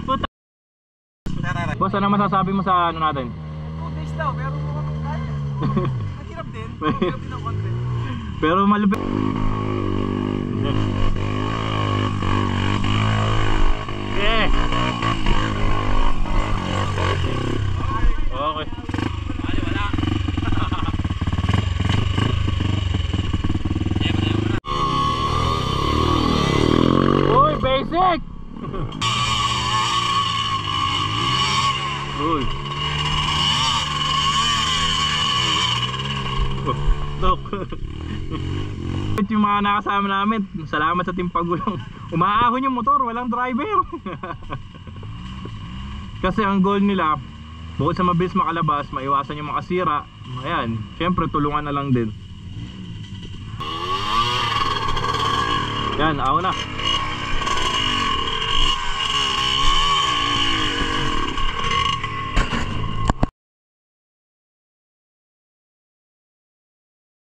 Puta. Boss, ano masasabi mo sa ano natin? 2 days daw, pero mukhang kaya. Mahirap din. Mahirap din ang konti. Pero malupit. Yeah. Okay. Wala. Uy, basic! Uy. Dok. Yung mga nakasama namin, salamat sa Team Pagulong. Umaahon yung motor, walang driver. Kasi ang goal nila, bukod sa mabilis makalabas, maiwasan yung makasira. Ayan, syempre tulungan na lang din. Yan, ako na.